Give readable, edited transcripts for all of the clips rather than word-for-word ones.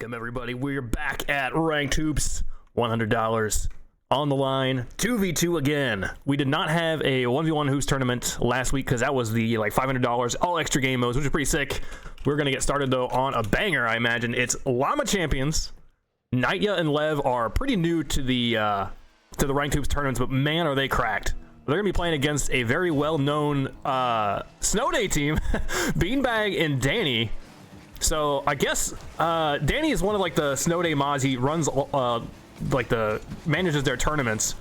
Welcome, everybody. We're back at Ranked Hoops. $100 on the line. 2v2 again. We did not have a 1v1 Hoops tournament last week because that was the $500 all extra game modes, which is pretty sick. We're going to get started, though, on a banger, I imagine. It's Llama Champions. Nightya and Lev are pretty new to the Ranked Hoops tournaments, but man, are they cracked. They're going to be playing against a very well-known Snow Day team, Beanbag and Danny. So I guess Danny is one of the Snow Day mods. He runs manages their tournaments.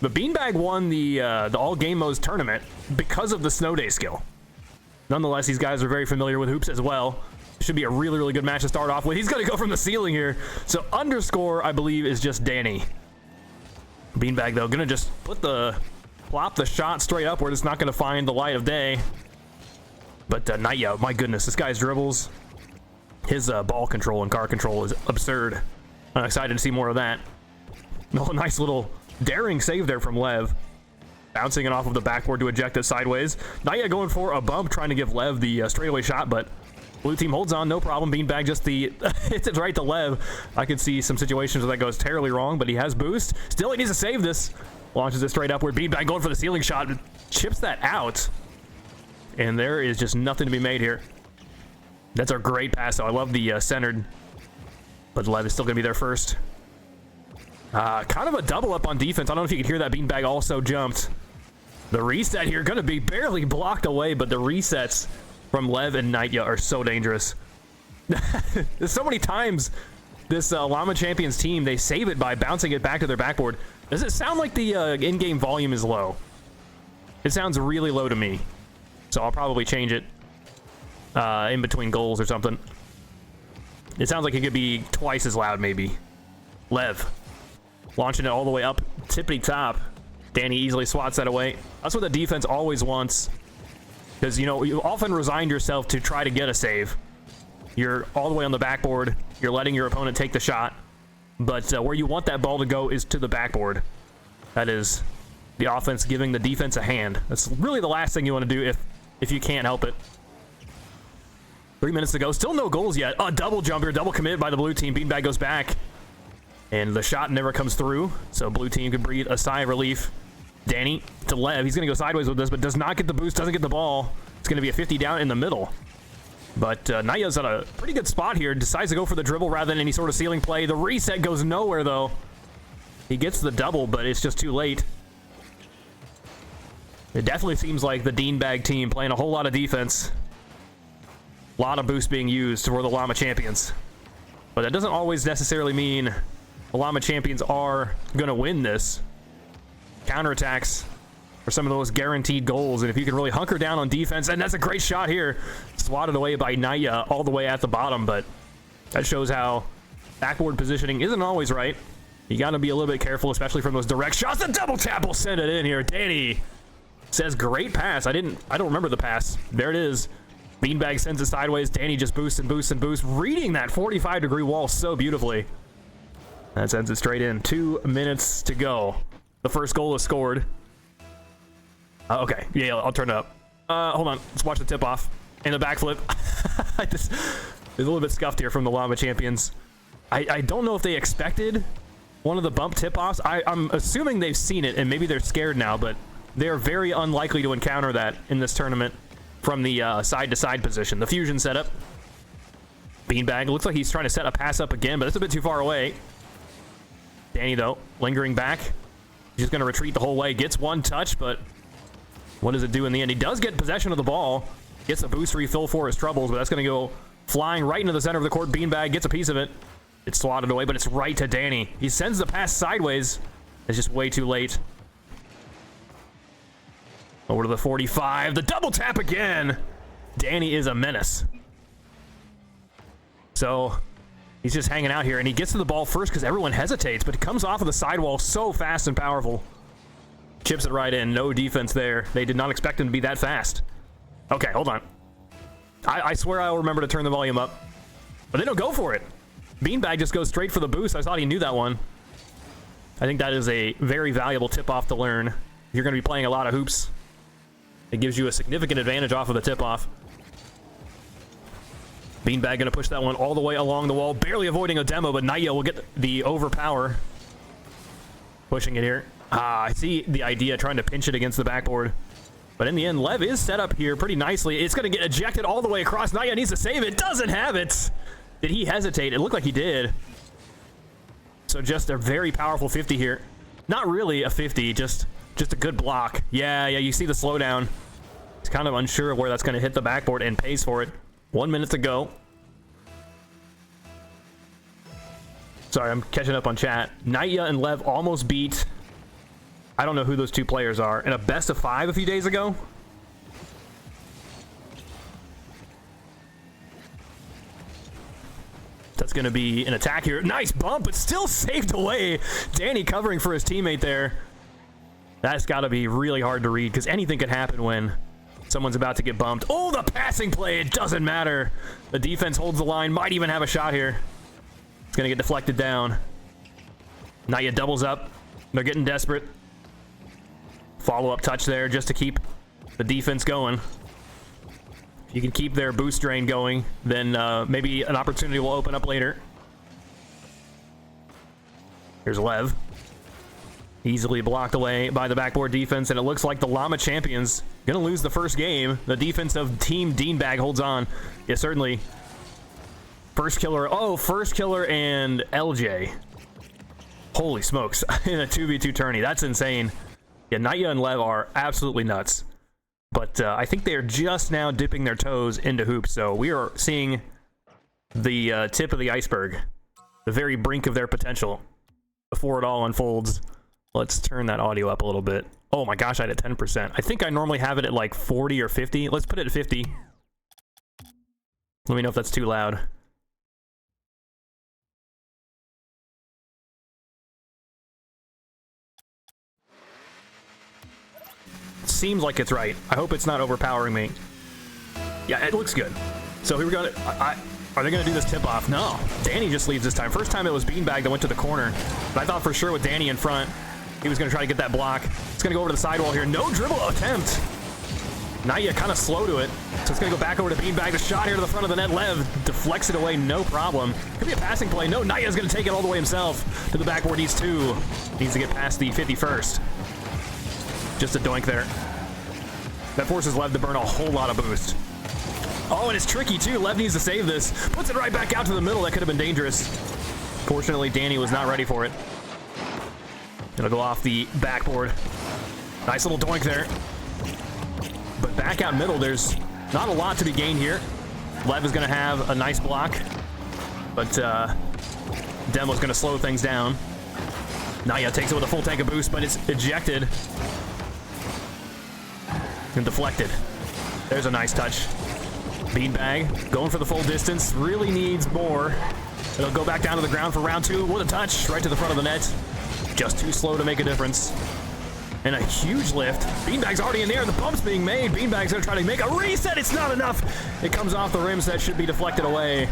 But Beanbag won the all game modes tournament because of the Snow Day skill. Nonetheless, these guys are very familiar with hoops as well. Should be a really, really good match to start off with. He's going to go from the ceiling here. So underscore, I believe, is just Danny. Beanbag, though, going to just plop the shot straight upward. It's not going to find the light of day. But Nightya, my goodness, this guy's dribbles. His ball control and car control is absurd. I'm excited to see more of that. Oh, nice little daring save there from Lev. Bouncing it off of the backboard to eject it sideways. Nightya going for a bump, trying to give Lev the straightaway shot, but blue team holds on, no problem. Beanbag just hits it right to Lev. I can see some situations where that goes terribly wrong, but he has boost. Still, he needs to save this. Launches it straight upward. Beanbag going for the ceiling shot. Chips that out. And there is just nothing to be made here. That's a great pass, though. I love the centered. But Lev is still going to be there first. Kind of a double up on defense. I don't know if you could hear that. Beanbag also jumped. The reset here going to be barely blocked away, but the resets from Lev and Nightya are so dangerous. There's so many times this Llama Champions team, they save it by bouncing it back to their backboard. Does it sound like the in-game volume is low? It sounds really low to me. So I'll probably change it in between goals or something. It sounds like it could be twice as loud, maybe. Lev launching it all the way up, tippity top. Danny easily swats that away. That's what the defense always wants, because you often resign yourself to try to get a save. You're all the way on the backboard. You're letting your opponent take the shot, but where you want that ball to go is to the backboard. That is the offense giving the defense a hand. That's really the last thing you want to do if you can't help it. 3 minutes to go. Still no goals yet. A double jumper, double commit by the blue team. Beanbag goes back. And the shot never comes through. So blue team can breathe a sigh of relief. Danny to Lev. He's going to go sideways with this, but does not get the boost, doesn't get the ball. It's going to be a 50 down in the middle. But Nightya's at a pretty good spot here. Decides to go for the dribble rather than any sort of ceiling play. The reset goes nowhere, though. He gets the double, but it's just too late. It definitely seems like the Beanbag team playing a whole lot of defense. A lot of boost being used for the Llama Champions. But that doesn't always necessarily mean the Llama Champions are going to win this. Counterattacks are some of those guaranteed goals, and if you can really hunker down on defense, and that's a great shot here. Swatted away by Nightya all the way at the bottom, but that shows how backboard positioning isn't always right. You got to be a little bit careful, especially from those direct shots. The double tap will send it in here. Danny says great pass. I don't remember the pass. There it is. Beanbag sends it sideways. Danny just boosts and boosts and boosts, reading that 45-degree wall so beautifully. That sends it straight in. 2 minutes to go. The first goal is scored. Okay, yeah, I'll turn it up. Hold on, let's watch the tip-off. And the backflip. It's a little bit scuffed here from the Llama Champions. I don't know if they expected one of the bump tip-offs. I'm assuming they've seen it, and maybe they're scared now, but they're very unlikely to encounter that in this tournament from the side-to-side position. The fusion setup. Beanbag looks like he's trying to set a pass up again, but it's a bit too far away. Danny, though, lingering back. He's just going to retreat the whole way. Gets one touch, but what does it do in the end? He does get possession of the ball. Gets a boost refill for his troubles, but that's going to go flying right into the center of the court. Beanbag gets a piece of it. It's swatted away, but it's right to Danny. He sends the pass sideways. It's just way too late. Over to the 45. The double tap again. Danny is a menace. So he's just hanging out here, and he gets to the ball first because everyone hesitates, but it comes off of the sidewall so fast and powerful. Chips it right in. No defense there. They did not expect him to be that fast. Okay, hold on. I swear I'll remember to turn the volume up. But they don't go for it. Beanbag just goes straight for the boost. I thought he knew that one. I think that is a very valuable tip-off to learn. If you're going to be playing a lot of hoops, it gives you a significant advantage off of the tip-off. Beanbag gonna push that one all the way along the wall, barely avoiding a demo, but Naya will get the overpower. Pushing it here. I see the idea, trying to pinch it against the backboard. But in the end, Lev is set up here pretty nicely. It's gonna get ejected all the way across. Naya needs to save it, doesn't have it. Did he hesitate? It looked like he did. So just a very powerful 50 here. Not really a 50, just a good block. Yeah, you see the slowdown. He's kind of unsure of where that's gonna hit the backboard and pays for it. 1 minute to go. Sorry, I'm catching up on chat. Naya and Lev almost beat, I don't know who those two players are, in a best of 5 a few days ago. That's going to be an attack here. Nice bump, but still saved away. Danny covering for his teammate there. That's got to be really hard to read, because anything could happen when someone's about to get bumped. Oh, the passing play, it doesn't matter. The defense holds the line, might even have a shot here. It's going to get deflected down. Naya doubles up. They're getting desperate. Follow-up touch there just to keep the defense going. If you can keep their boost drain going, then maybe an opportunity will open up later. Here's Lev. Easily blocked away by the backboard defense, and it looks like the Llama champions gonna lose the first game. The defense of Team Beanbag holds on. Yeah, certainly. First killer. Oh, first killer and LJ. Holy smokes. In a 2v2 tourney. That's insane. Yeah, Naya and Lev are absolutely nuts. But I think they are just now dipping their toes into hoops. So we are seeing the tip of the iceberg. The very brink of their potential before it all unfolds. Let's turn that audio up a little bit. Oh my gosh, I had it 10%. I think I normally have it at like 40 or 50. Let's put it at 50. Let me know if that's too loud. Seems like it's right. I hope it's not overpowering me. Yeah, it looks good. So here we go. Are they going to do this tip-off? No. Danny just leaves this time. First time it was Beanbag that went to the corner. But I thought for sure with Danny in front, he was going to try to get that block. It's going to go over to the sidewall here. No dribble attempt. Naya kind of slow to it. So it's going to go back over to Beanbag. The shot here to the front of the net. Lev deflects it away, no problem. Could be a passing play. No, Naya's going to take it all the way himself to the backboard. Needs to get past the 51st. Just a doink there. That forces Lev to burn a whole lot of boost. Oh, and it's tricky too. Lev needs to save this. Puts it right back out to the middle. That could have been dangerous. Fortunately, Danny was not ready for it. It'll go off the backboard. Nice little doink there. But back out middle, there's not a lot to be gained here. Lev is going to have a nice block. But Demo's going to slow things down. Naya takes it with a full tank of boost, but it's ejected. And deflected. There's a nice touch. Beanbag going for the full distance. Really needs more. It'll go back down to the ground for round 2. What a touch. Right to the front of the net. Just too slow to make a difference. And a huge lift. Beanbag's already in the air. The bump's being made. Beanbag's going to try to make a reset. It's not enough. It comes off the rims. That should be deflected away.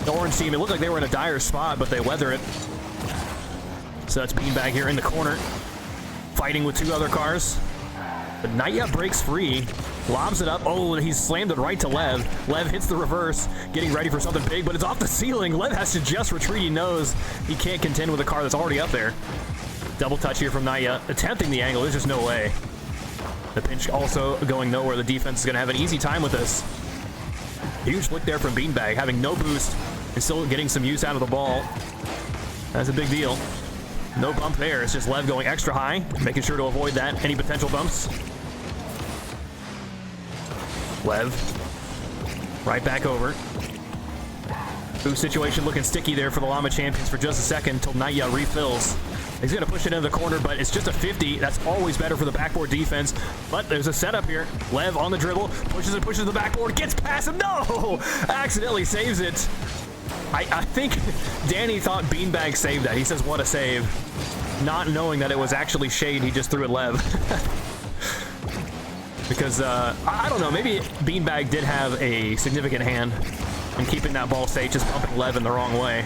The orange team, it looked like they were in a dire spot, but they weather it. So that's Beanbag here in the corner. Fighting with 2 other cars. But Naya breaks free, lobs it up. Oh, he's slammed it right to Lev. Lev hits the reverse, getting ready for something big, but it's off the ceiling. Lev has to just retreat. He knows he can't contend with a car that's already up there. Double touch here from Naya, attempting the angle. There's just no way. The pinch also going nowhere. The defense is going to have an easy time with this. Huge flick there from Beanbag, having no boost and still getting some use out of the ball. That's a big deal. No bump there. It's just Lev going extra high, making sure to avoid that. Any potential bumps. Lev. Right back over. Boost situation looking sticky there for the Llama champions for just a second until Naya refills. He's going to push it into the corner, but it's just a 50. That's always better for the backboard defense. But there's a setup here. Lev on the dribble. Pushes the backboard. Gets past him. No! Accidentally saves it. I think Danny thought Beanbag saved that. He says, what a save. Not knowing that it was actually shade he just threw at Lev. Because, I don't know, maybe Beanbag did have a significant hand in keeping that ball safe, just bumping Lev in the wrong way.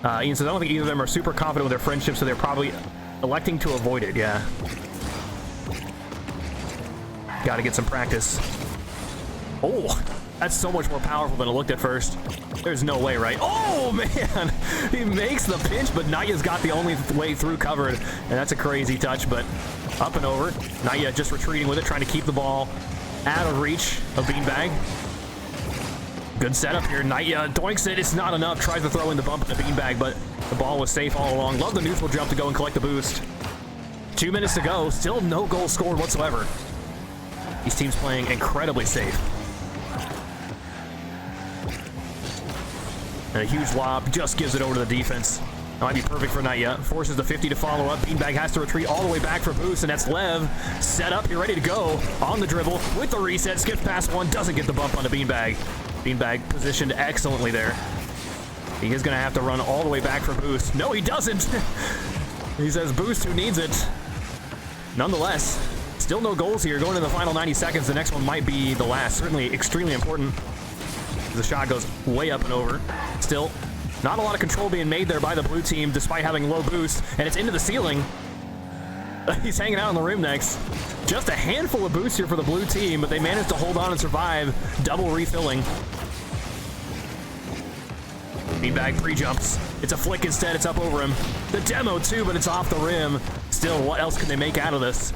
Ian says, I don't think either of them are super confident with their friendship, so they're probably electing to avoid it, yeah. Gotta get some practice. Oh! That's so much more powerful than it looked at first. There's no way, right? Oh, man! He makes the pinch, but Naya's got the only way through covered. And that's a crazy touch, but up and over. Naya just retreating with it, trying to keep the ball out of reach of Beanbag. Good setup here. Naya doinks it. It's not enough. Tries to throw in the bump in the Beanbag, but the ball was safe all along. Love the neutral jump to go and collect the boost. 2 minutes to go. Still no goals scored whatsoever. These teams playing incredibly safe. And a huge lob just gives it over to the defense. That might be perfect for Naya. Forces the 50 to follow up. Beanbag has to retreat all the way back for boost, and that's Lev. Set up, you're ready to go. On the dribble with the reset. Skips past one, doesn't get the bump on the Beanbag. Beanbag positioned excellently there. He is going to have to run all the way back for boost. No, he doesn't. He says boost, who needs it? Nonetheless, still no goals here. Going to the final 90 seconds. The next one might be the last. Certainly extremely important. The shot goes way up and over. Still, not a lot of control being made there by the blue team, despite having low boost, and it's into the ceiling. He's hanging out on the rim next. Just a handful of boosts here for the blue team, but they managed to hold on and survive. Double refilling. Beanbag pre-jumps. It's a flick instead. It's up over him. The demo too, but it's off the rim. Still, what else can they make out of this?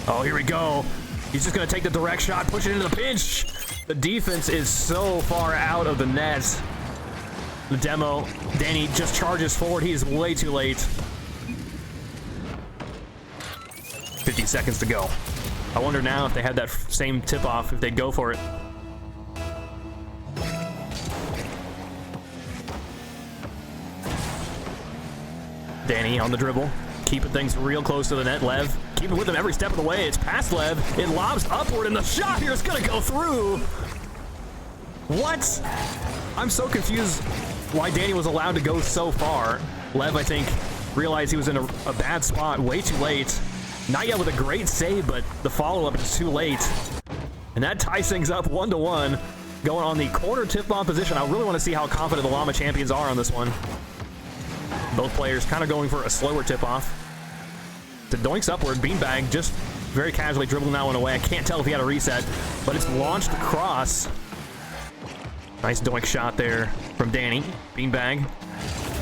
Oh, here we go. He's just going to take the direct shot, push it into the pinch. The defense is so far out of the net. The demo, Danny just charges forward. He is way too late. 50 seconds to go. I wonder now if they had that same tip-off, if they'd go for it. Danny on the dribble, keeping things real close to the net. Lev keeping with him every step of the way. It's past Lev. It lobs upward, and the shot here is going to go through. What? I'm so confused why Danny was allowed to go so far. Lev, I think, realized he was in a bad spot way too late. Naya with a great save, but the follow-up is too late. And that ties things up 1-1. Going on the corner tip-bomb position. I really want to see how confident the Llama champions are on this one. Both players kind of going for a slower tip-off. The doinks upward. Beanbag just very casually dribbling that one away. I can't tell if he had a reset, but it's launched across. Nice doink shot there from Danny. Beanbag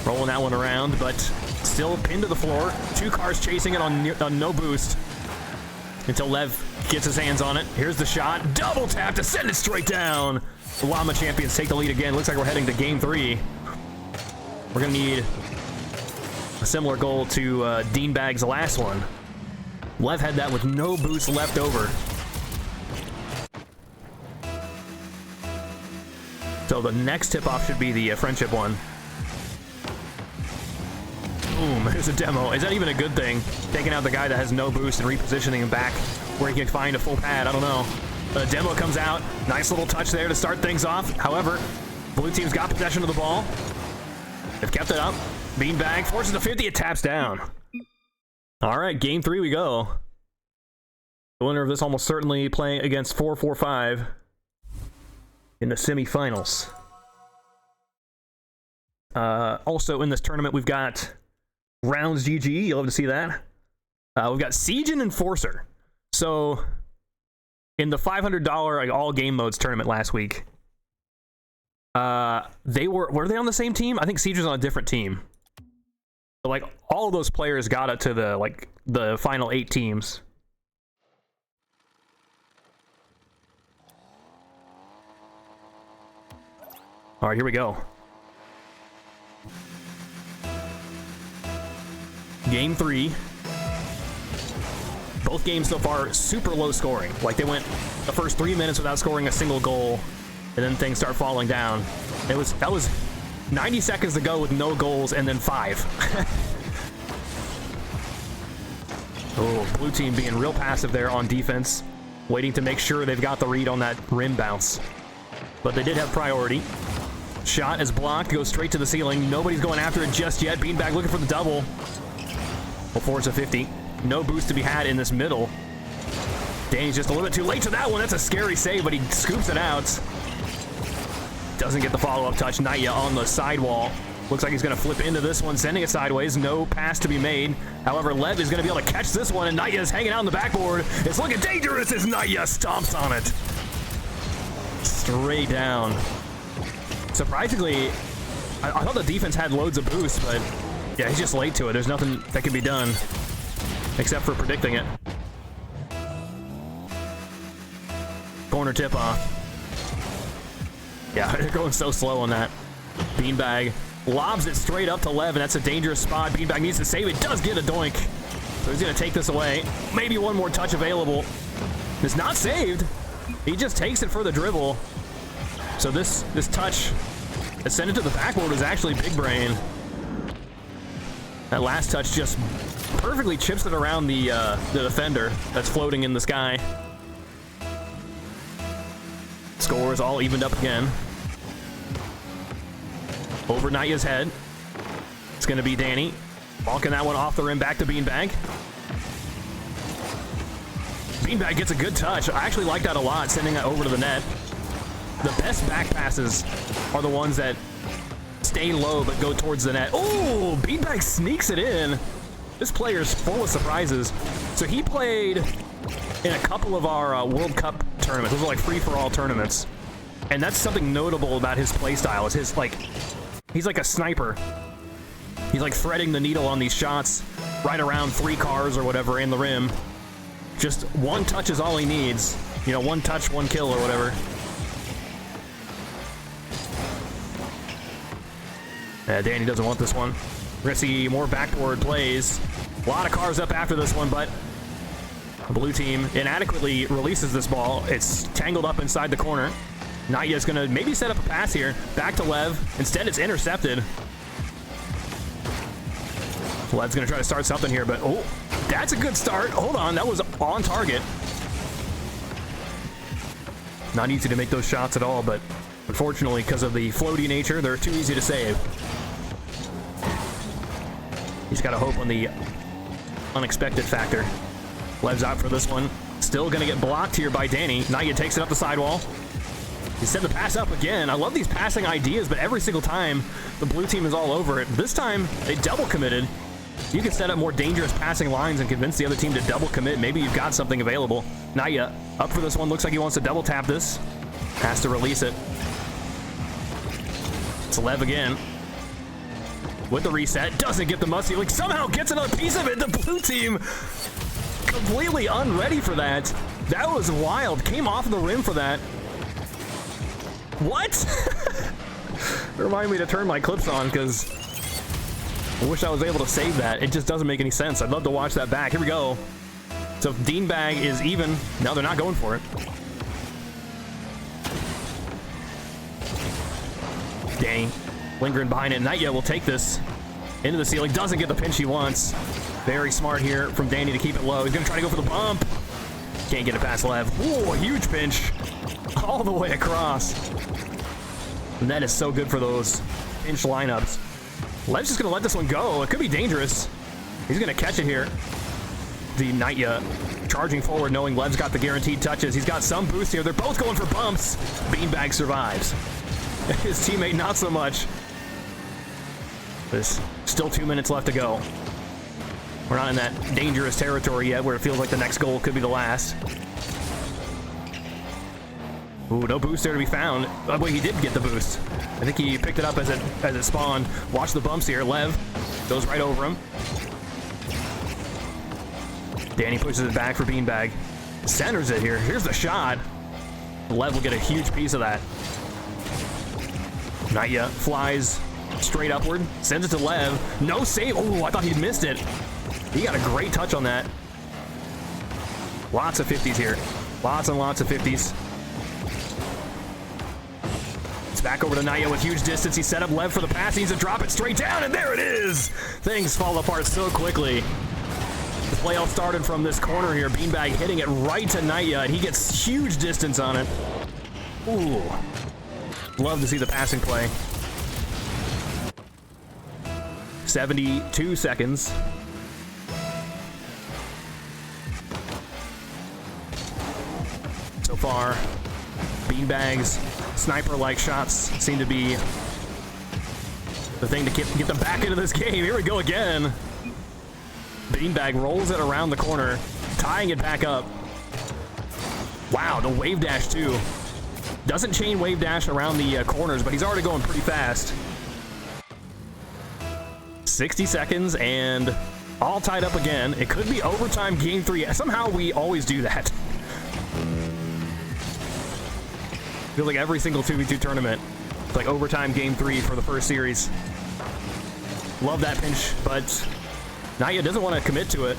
rolling that one around, but still pinned to the floor. Two cars chasing it on no boost until Lev gets his hands on it. Here's the shot. Double tap to send it straight down. The Llama champions take the lead again. Looks like we're heading to game 3. We're going to need a similar goal to Beanbag's last one. Lev had that with no boost left over. So the next tip-off should be the friendship one. Boom, here's a demo. Is that even a good thing? Taking out the guy that has no boost and repositioning him back where he can find a full pad. I don't know. The demo comes out. Nice little touch there to start things off. However, blue team's got possession of the ball. They've kept it up. Beanbag forces the 50. It taps down. All right, game 3 we go. The winner of this almost certainly playing against 445 in the semifinals. Also in this tournament, we've got Rounds GG. You'll love to see that. We've got Siege and Enforcer. So in the $500 like, all game modes tournament last week, were they on the same team? I think Siege was on a different team. So, like, all of those players got it to the final 8 teams. All right, here we go. Game 3. Both games so far super low scoring. Like they went the first 3 minutes without scoring a single goal, and then things start falling down. That was 90 seconds to go with no goals, and then 5. Oh, blue team being real passive there on defense, waiting to make sure they've got the read on that rim bounce. But they did have priority. Shot is blocked, goes straight to the ceiling. Nobody's going after it just yet. Beanbag looking for the double. Well, forwards a 50. No boost to be had in this middle. Danny's just a little bit too late to that one. That's a scary save, but he scoops it out. Doesn't get the follow-up touch. Naya on the sidewall. Looks like he's going to flip into this one, sending it sideways. No pass to be made. However, Lev is going to be able to catch this one, and Naya is hanging out on the backboard. It's looking dangerous as Naya stomps on it. straight down. Surprisingly, I thought the defense had loads of boosts, but yeah, he's just late to it. There's nothing that can be done except for predicting it. Corner tip off. Yeah, they're going so slow on that. Beanbag lobs it straight up to Lev, and that's a dangerous spot. Beanbag needs to save it. Does get a doink. So he's going to take this away. Maybe one more touch available. It's not saved. He just takes it for the dribble. So this touch that sent it to the backboard was actually big brain. That last touch just perfectly chips it around the defender that's floating in the sky. Scores all evened up again. Over Naya's head. It's going to be Danny. Balking that one off the rim back to Beanbag. Beanbag gets a good touch. I actually like that a lot, sending that over to the net. The best back passes are the ones that stay low but go towards the net. Oh, Beanbag sneaks it in. This player's full of surprises. So he played in a couple of our World Cup tournaments. Those are like free-for-all tournaments. And that's something notable about his playstyle. Is his, like, he's like a sniper. He's like threading the needle on these shots right around 3 cars or whatever in the rim. Just one touch is all he needs. You know, one touch, one kill or whatever. Danny doesn't want this one. We're going to see more backboard plays. A lot of cars up after this one, but the blue team inadequately releases this ball. It's tangled up inside the corner. Naya's going to maybe set up a pass here. Back to Lev. Instead, it's intercepted. Lev's going to try to start something here, but oh, that's a good start. Hold on, that was on target. Not easy to make those shots at all, but unfortunately, because of the floaty nature, they're too easy to save. He's got to hope on the unexpected factor. Lev's out for this one. Still going to get blocked here by Danny. Naya takes it up the sidewall. He sent the pass up again. I love these passing ideas, but every single time the blue team is all over it. This time, they double committed. You can set up more dangerous passing lines and convince the other team to double commit. Maybe you've got something available. Naya up for this one. Looks like he wants to double tap this. Has to release it. It's Lev again. With the reset. Doesn't get the must-see. Like, somehow gets another piece of it. The blue team completely unready for that. That was wild. Came off the rim for that. What? Remind me to turn my clips on, because I wish I was able to save that. It just doesn't make any sense. I'd love to watch that back. Here we go. So Beanbag is even. No, they're not going for it. Dang. Lingering behind it. Naya will take this into the ceiling. Doesn't get the pinch he wants. Very smart here from Danny to keep it low. He's going to try to go for the bump. Can't get it past Lev. Ooh, a huge pinch. All the way across. And that is so good for those pinch lineups. Lev's just going to let this one go. It could be dangerous. He's going to catch it here. The Naya charging forward, knowing Lev's got the guaranteed touches. He's got some boost here. They're both going for bumps. Beanbag survives. His teammate not so much. There's still 2 minutes left to go. We're not in that dangerous territory yet where it feels like the next goal could be the last. Ooh, no boost there to be found. Oh, wait, he did get the boost. I think he picked it up as it spawned. Watch the bumps here. Lev goes right over him. Danny pushes it back for Beanbag. Centers it here. Here's the shot. Lev will get a huge piece of that. Naya flies straight upward. Sends it to Lev. No save. Oh, I thought he'd missed it. He got a great touch on that. Lots of 50s here. Lots and lots of 50s. It's back over to Naya with huge distance. He set up Lev for the pass. He needs to drop it straight down, and there it is. Things fall apart so quickly. The play all started from this corner here. Beanbag hitting it right to Naya, and he gets huge distance on it. Ooh. Love to see the passing play. 72 seconds. So far, Beanbag's sniper-like shots seem to be the thing to get them back into this game. Here we go again. Beanbag rolls it around the corner, tying it back up. Wow, the wave dash too. Doesn't chain wave dash around the corners, but he's already going pretty fast. 60 seconds and all tied up again. It could be overtime game 3. Somehow we always do that. Feels like every single 2v2 tournament, it's like overtime game 3 for the first series. Love that pinch, but Naya doesn't want to commit to it.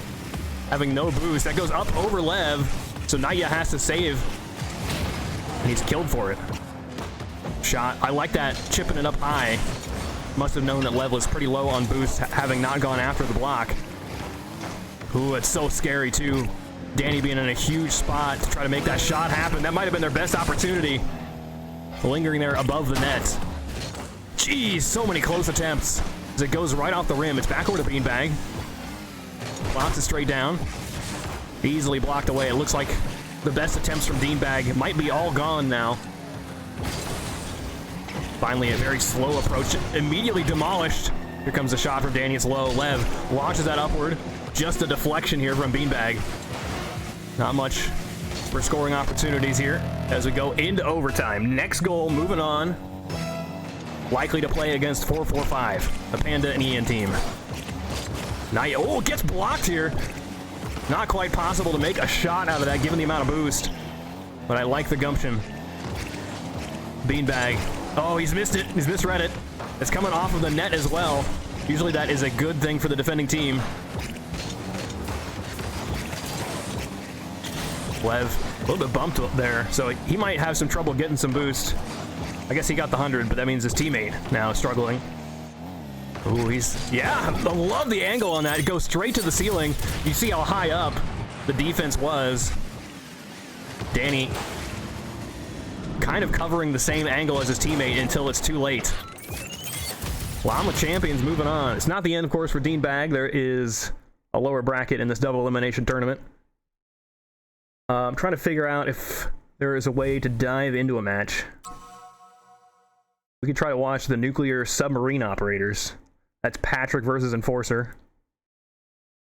Having no boost. That goes up over Lev, so Naya has to save. And he's killed for it. Shot. I like that, chipping it up high. Must have known that Lev was pretty low on boost, having not gone after the block. Ooh, it's so scary, too. Danny being in a huge spot to try to make that shot happen. That might have been their best opportunity. Lingering there above the net. Jeez, so many close attempts. As it goes right off the rim. It's back over to Beanbag. Blocks it straight down. Easily blocked away. It looks like the best attempts from Beanbag might be all gone now. Finally, a very slow approach. Immediately demolished. Here comes a shot from Danny. It's low. Lev launches that upward. Just a deflection here from Beanbag. Not much for scoring opportunities here as we go into overtime. Next goal, moving on. Likely to play against 445, the Panda and Ian team. Naya, oh, gets blocked here. Not quite possible to make a shot out of that given the amount of boost. But I like the gumption. Beanbag. Oh, he's missed it. He's misread it. It's coming off of the net as well. Usually that is a good thing for the defending team. Lev, a little bit bumped up there, so he might have some trouble getting some boost. I guess he got the 100, but that means his teammate now is struggling. Ooh, yeah, I love the angle on that. It goes straight to the ceiling. You see how high up the defense was. Danny kind of covering the same angle as his teammate until it's too late. Llama Champions moving on. It's not the end, of course, for Dean Bag. There is a lower bracket in this double elimination tournament. I'm trying to figure out if there is a way to dive into a match. We could try to watch the Nuclear Submarine Operators. That's Patrick versus Enforcer.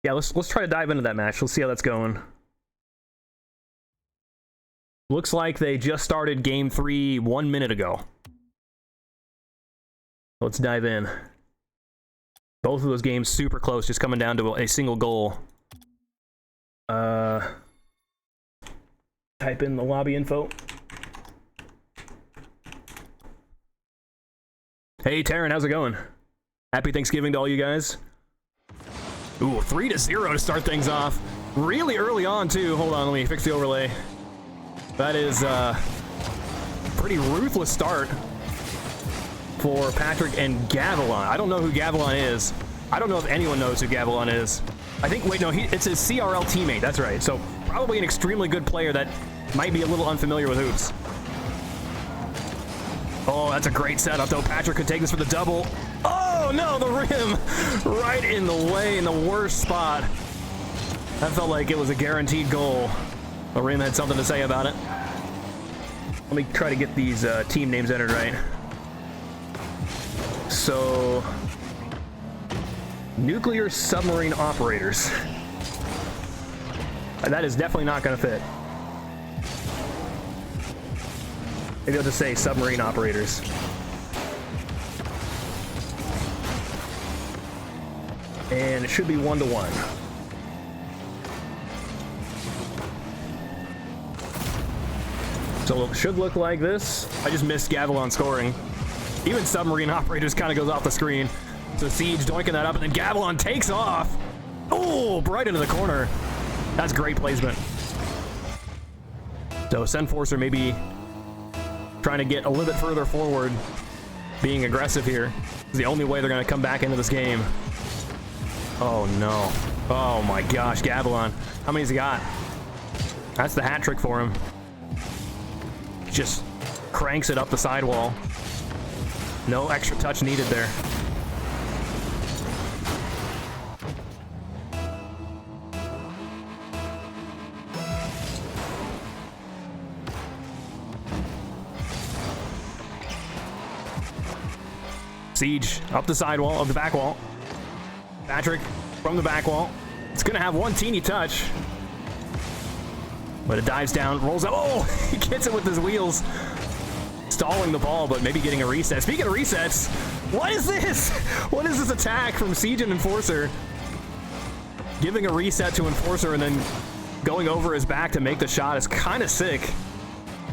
Yeah, let's try to dive into that match. Let's see how that's going. Looks like they just started game 3 1 minute ago. Let's dive in. Both of those games super close, just coming down to a single goal. Type in the lobby info. Hey, Taryn, how's it going? Happy Thanksgiving to all you guys. Ooh, 3-0 to start things off. Really early on, too. Hold on, let me fix the overlay. That is a pretty ruthless start for Patrick and Gavilan. I don't know who Gavilan is. I don't know if anyone knows who Gavilan is. I think, wait, no, it's his CRL teammate. That's right. So probably an extremely good player that might be a little unfamiliar with hoops. Oh, that's a great setup, though. Patrick could take this for the double. Oh, no, the rim right in the way, in the worst spot. That felt like it was a guaranteed goal. The rim had something to say about it. Let me try to get these team names entered right. So, Nuclear Submarine Operators. That is definitely not going to fit. Maybe I'll just say Submarine Operators. And it should be 1-1. So it should look like this. I just missed Gavilan scoring. Even Submarine Operators kind of goes off the screen. So Siege doinking that up, and then Gavilan takes off. Oh, right into the corner. That's great placement. So Senforcer maybe trying to get a little bit further forward, being aggressive here. It's the only way they're going to come back into this game. Oh, no. Oh, my gosh, Gavilan. How many's he got? That's the hat trick for him. Just cranks it up the sidewall. No extra touch needed there. Siege up the sidewall, of the back wall. Patrick from the back wall. It's gonna have one teeny touch. But it dives down, rolls up. Oh, he gets it with his wheels. stalling the ball, but maybe getting a reset. Speaking of resets, what is this? What is this attack from Siege and Enforcer? Giving a reset to Enforcer and then going over his back to make the shot is kind of sick.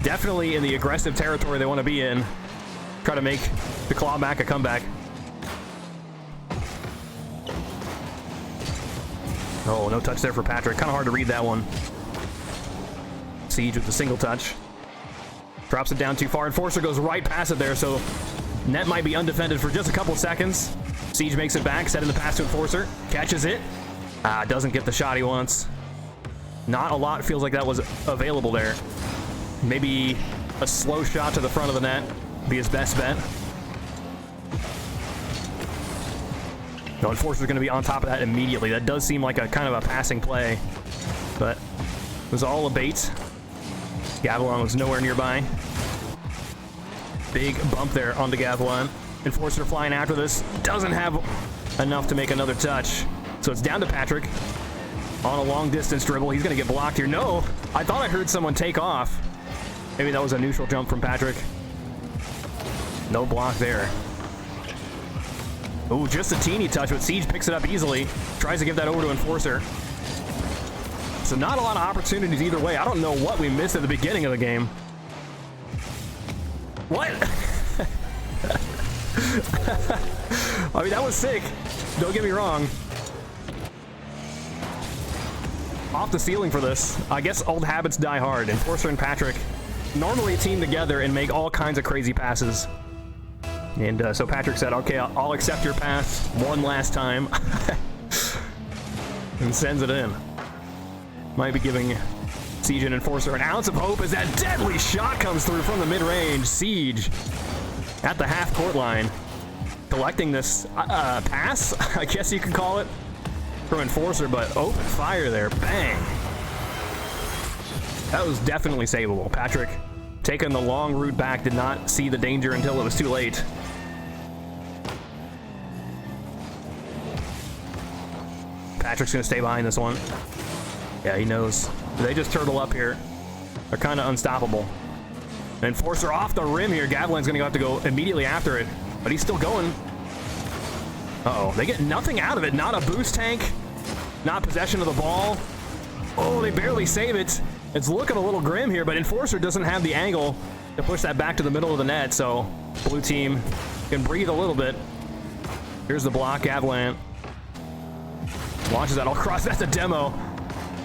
Definitely in the aggressive territory they want to be in. Try to make the clawback a comeback. Oh, no touch there for Patrick. Kind of hard to read that one. Siege with the single touch. Drops it down too far. Enforcer goes right past it there, so net might be undefended for just a couple seconds. Siege makes it back, setting the pass to Enforcer. Catches it. Doesn't get the shot he wants. Not a lot feels like that was available there. Maybe a slow shot to the front of the net be his best bet. No, Enforcer's going to be on top of that immediately. That does seem like a kind of a passing play, but it was all a bait. Gavilan was nowhere nearby. Big bump there onto Gavilan. Enforcer flying after this. Doesn't have enough to make another touch. So it's down to Patrick on a long distance dribble. He's going to get blocked here. No, I thought I heard someone take off. Maybe that was a neutral jump from Patrick. No block there. Oh, just a teeny touch, but Siege picks it up easily. Tries to give that over to Enforcer. So not a lot of opportunities either way. I don't know what we missed at the beginning of the game. What? I mean, that was sick. Don't get me wrong. Off the ceiling for this. I guess old habits die hard. Enforcer and Patrick normally team together and make all kinds of crazy passes. And so Patrick said, okay, I'll accept your pass one last time. And sends it in. Might be giving Siege and Enforcer an ounce of hope as that deadly shot comes through from the mid-range. Siege at the half-court line. Collecting this pass, I guess you could call it, from Enforcer, but open fire there. Bang. That was definitely savable. Patrick taking the long route back, did not see the danger until it was too late. Patrick's going to stay behind this one. Yeah, he knows. They just turtle up here. They're kind of unstoppable. Enforcer off the rim here. Gavilan's going to have to go immediately after it, but he's still going. Uh-oh. They get nothing out of it. Not a boost tank. Not possession of the ball. Oh, they barely save it. It's looking a little grim here, but Enforcer doesn't have the angle to push that back to the middle of the net, so blue team can breathe a little bit. Here's the block. Gavilan launches that all across. That's a demo.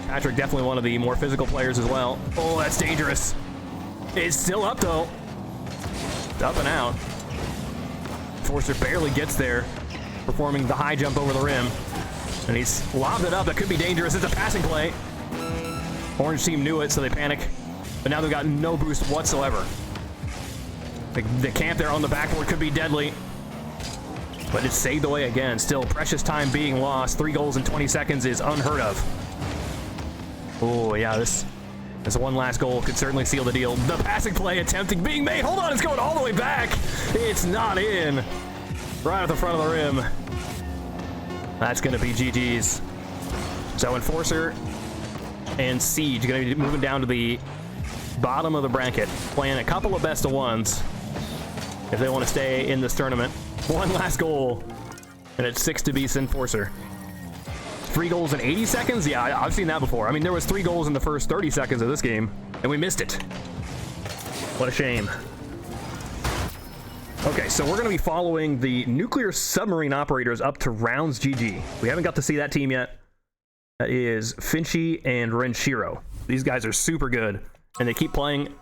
Patrick definitely one of the more physical players as well. Oh, that's dangerous. It's still up, though. It's up and out. Enforcer barely gets there, performing the high jump over the rim. And he's lobbed it up. That could be dangerous. It's a passing play. Orange team knew it, so they panic. But now they've got no boost whatsoever. The camp there on the backboard could be deadly. But it's saved away again. Still, precious time being lost. 3 goals in 20 seconds is unheard of. Oh, yeah, this one last goal could certainly seal the deal. The passing play attempting being made. Hold on, it's going all the way back. It's not in. Right at the front of the rim. That's going to be GG's. So Enforcer and Siege going to be moving down to the bottom of the bracket, playing a couple of best of ones if they want to stay in this tournament. One last goal, and it's 6 to beat Enforcer. 3 goals in 80 seconds? Yeah, I've seen that before. I mean, there was 3 goals in the first 30 seconds of this game, and we missed it. What a shame. Okay, so we're going to be following the nuclear submarine operators up to rounds GG. We haven't got to see that team yet. That is Finchy and Renshiro. These guys are super good, and they keep playing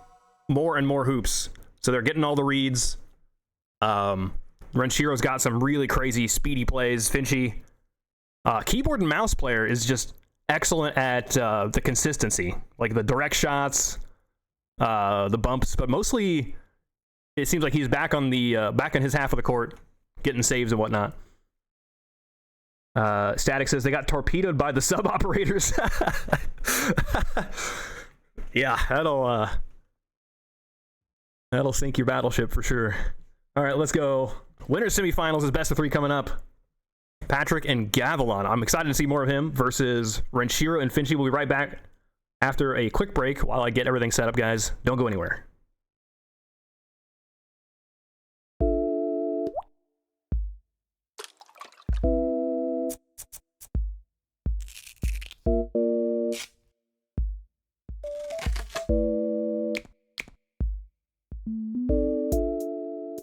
more and more hoops. So they're getting all the reads. Renshiro's got some really crazy, speedy plays. Finchy, keyboard and mouse player, is just excellent at the consistency. Like the direct shots, the bumps, but mostly it seems like he's back on the back in his half of the court, getting saves and whatnot. Static says they got torpedoed by the sub operators. Yeah, that'll sink your battleship for sure. All right, let's go. Winner semifinals is best of 3 coming up. Patrick and Gavilan. I'm excited to see more of him versus Renshiro and Finchy. We'll be right back after a quick break while I get everything set up, guys. Don't go anywhere.